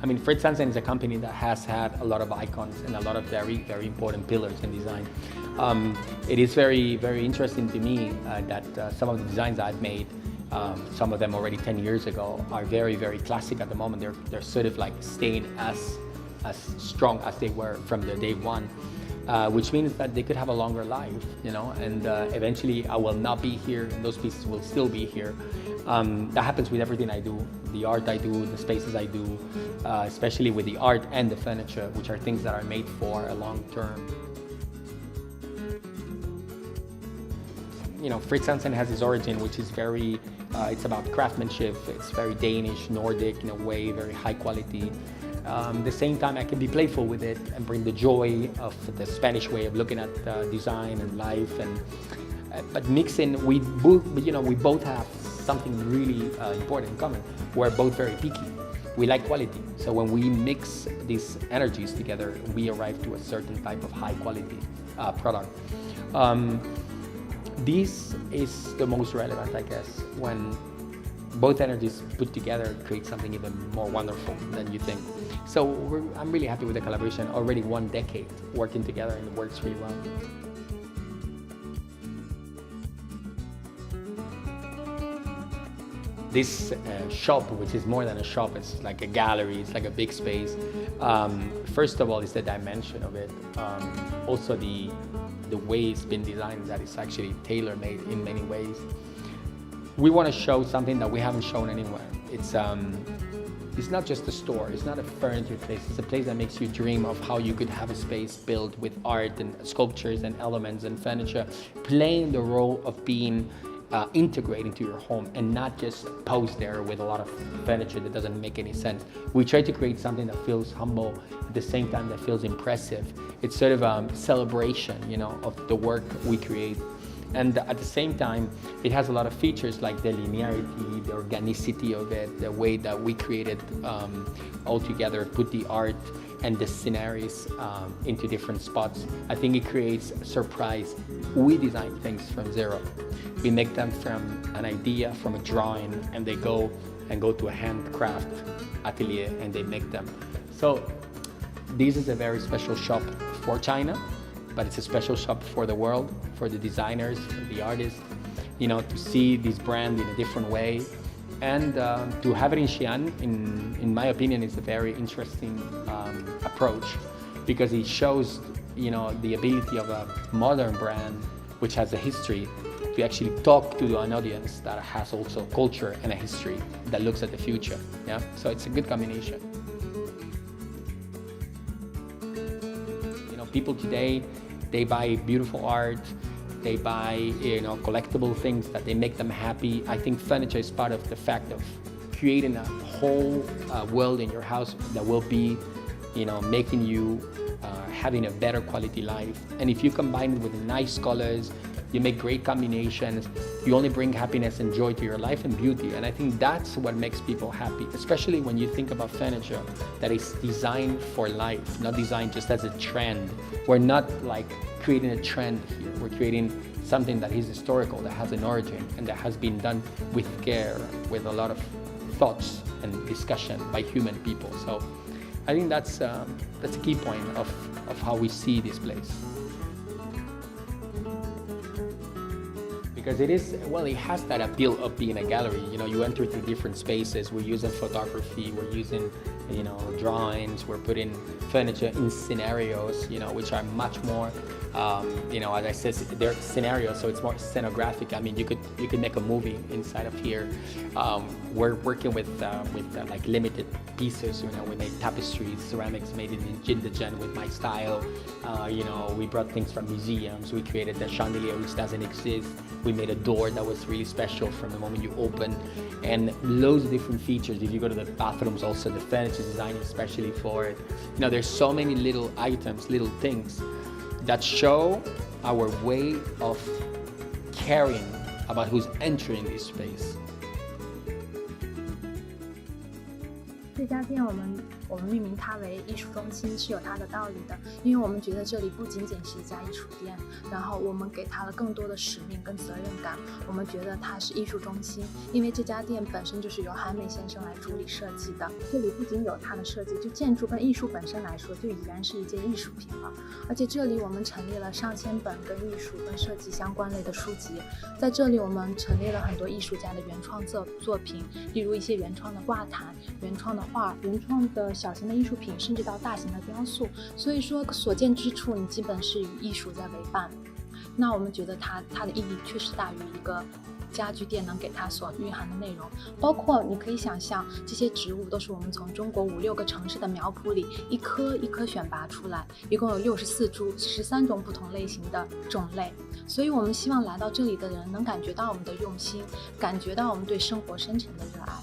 I mean, Fritz Hansen is a company that has had a lot of icons and a lot of very, very important pillars in design. It is very, very interesting to me that some of the designs I've made, some of them already 10 years ago, are very, very classic at the moment. They're sort of like staying as strong as they were from the day one. Which means that they could have a longer life, you know, and eventually I will not be here and those pieces will still be here. That happens with everything I do, the art I do, the spaces I do, especially with the art and the furniture, which are things that are made for a long term. You know, Fritz Hansen has his origin, which is very, it's about craftsmanship, it's very Danish, Nordic in a way, very high quality. At the same time, I can be playful with it and bring the joy of the Spanish way of looking at design and life. But mixing, we both have something really important in common. We're both very picky. We like quality. So when we mix these energies together, we arrive to a certain type of high quality product. This is the most relevant, I guess, when both energies put together create something even more wonderful than you think. So I'm really happy with the collaboration. Already 1 decade working together and it works really well. This shop, which is more than a shop, it's like a gallery, it's like a big space. First of all, it's the dimension of it. Also the way it's been designed, that it's actually tailor-made in many ways. We want to show something that we haven't shown anywhere. It's not just a store, it's not a furniture place, it's a place that makes you dream of how you could have a space built with art and sculptures and elements and furniture, playing the role of being integrated into your home and not just pose there with a lot of furniture that doesn't make any sense. We try to create something that feels humble, at the same time that feels impressive. It's sort of a celebration, you know, of the work we create. And at the same time, it has a lot of features like the linearity, the organicity of it, the way that we created all together, put the art and the scenarios into different spots. I think it creates a surprise. We design things from zero. We make them from an idea, from a drawing, and they go to a handcraft atelier and they make them. So this is a very special shop for China, but it's a special shop for the world, for the designers, for the artists, you know, to see this brand in a different way. And to have it in Xi'an, in my opinion, is a very interesting approach, because it shows, you know, the ability of a modern brand, which has a history, to actually talk to an audience that has also culture and a history that looks at the future. Yeah, so it's a good combination. You know, people today, they buy beautiful art, they buy, you know, collectible things that they make them happy. I think furniture is part of the fact of creating a whole world in your house that will be, you know, making you having a better quality life. And if you combine it with nice colors, you make great combinations, you only bring happiness and joy to your life and beauty. And I think that's what makes people happy, especially when you think about furniture that is designed for life, not designed just as a trend. We're not like creating a trend here. We're creating something that is historical, that has an origin, and that has been done with care, with a lot of thoughts and discussion by human people. So I think that's a key point of how we see this place. Because it is, well, it has that appeal of being a gallery. You know, you enter through different spaces. We're using photography, we're using, you know, drawings, we're putting furniture in scenarios, you know, which are much more, you know, as I said, they're scenarios, so it's more scenographic. I mean, you could make a movie inside of here. We're working with like limited pieces. You know, we made tapestries, ceramics made in Jindagen with my style. You know, we brought things from museums. We created the chandelier, which doesn't exist. We made a door that was really special from the moment you open, and loads of different features. If you go to the bathrooms, also the furniture design especially for it. You know, there's so many little items, little things that show our way of caring about who's entering this space. 这家店我们我们命名它为艺术中心是有它的道理的，因为我们觉得这里不仅仅是一家艺术店，然后我们给它了更多的使命跟责任感。我们觉得它是艺术中心，因为这家店本身就是由Jaime先生来主理设计的。这里不仅有它的设计，就建筑跟艺术本身来说，就已然是一件艺术品了。而且这里我们陈列了上千本跟艺术跟设计相关类的书籍，在这里我们陈列了很多艺术家的原创作品，例如一些原创的挂毯、原创的画、原创的小型的艺术品，甚至到大型的雕塑。所以说所见之处，你基本是与艺术在为伴。那我们觉得它的意义确实大于一个家居店能给它所蕴含的内容，包括你可以想象，这些植物都是我们从中国5、6个城市的苗圃里一颗一颗选拔出来，一共有64株13种不同类型的种类。所以我们希望来到这里的人能感觉到我们的用心，感觉到我们对生活深沉的热爱。